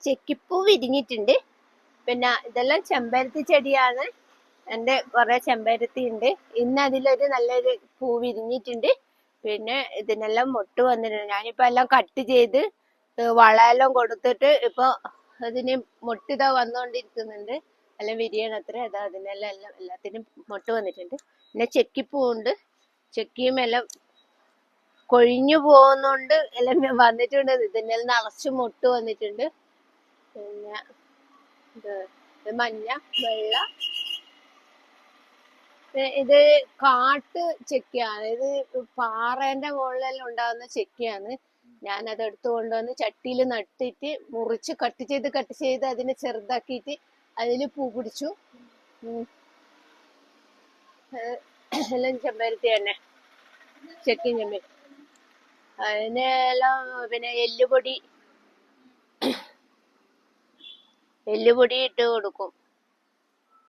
ചെക്കിപ്പൂ വിരിഞ്ഞിട്ടുണ്ട്. പിന്നെ ഇതെല്ലാം ചെമ്പരത്തി ചെടിയാണ്. എന്റെ കുറെ ചെമ്പരത്തി ഉണ്ട്. ഇന്ന് അതിലൊരു നല്ലൊരു പൂ വിരിഞ്ഞിട്ടുണ്ട്. പിന്നെ ഇതിനെല്ലാം മൊട്ട് വന്നിട്ടുണ്ട്. ഞാനിപ്പോ എല്ലാം കട്ട് ചെയ്ത് വളയെല്ലാം കൊടുത്തിട്ട് ഇപ്പൊ അതിന് മൊട്ടിതാ വന്നോണ്ടിരിക്കുന്നുണ്ട്. എല്ലാം വിരിയണത്ര. അതാ അതിനെല്ലാം എല്ലാത്തിനും മൊട്ട് വന്നിട്ടുണ്ട്. പിന്നെ ചെക്കിപ്പൂ ഉണ്ട്. ചെക്കിയും എല്ലാം കൊഴിഞ്ഞു പോകുന്നോണ്ട് എല്ലാം വന്നിട്ടുണ്ട്. ഇതിനെല്ലാം നിറച്ച് മൊട്ട് വന്നിട്ടുണ്ട്. പിന്നെ ഇത് മഞ്ഞ, വെള്ള. ഇത് കാട്ട് ചെക്കിയാണ്. ഇത് പാറേന്റെ മുകളിലെല്ലാം ഉണ്ടാകുന്ന ചെക്കിയാണ്. ഞാനത് എടുത്തു കൊണ്ടുവന്ന് ചട്ടിയിൽ നട്ടിട്ട് മുറിച്ച് കട്ട് ചെയ്ത് അതിനെ ചെറുതാക്കിയിട്ട് അതില് പൂ പിടിച്ചു. എല്ലാം ചെമ്പരത്തി തന്നെ, ചെക്കിയും ചെമ്പരത്തി. അതിനെല്ലാം പിന്നെ എല്ലുപൊടി ഇട്ട് കൊടുക്കും.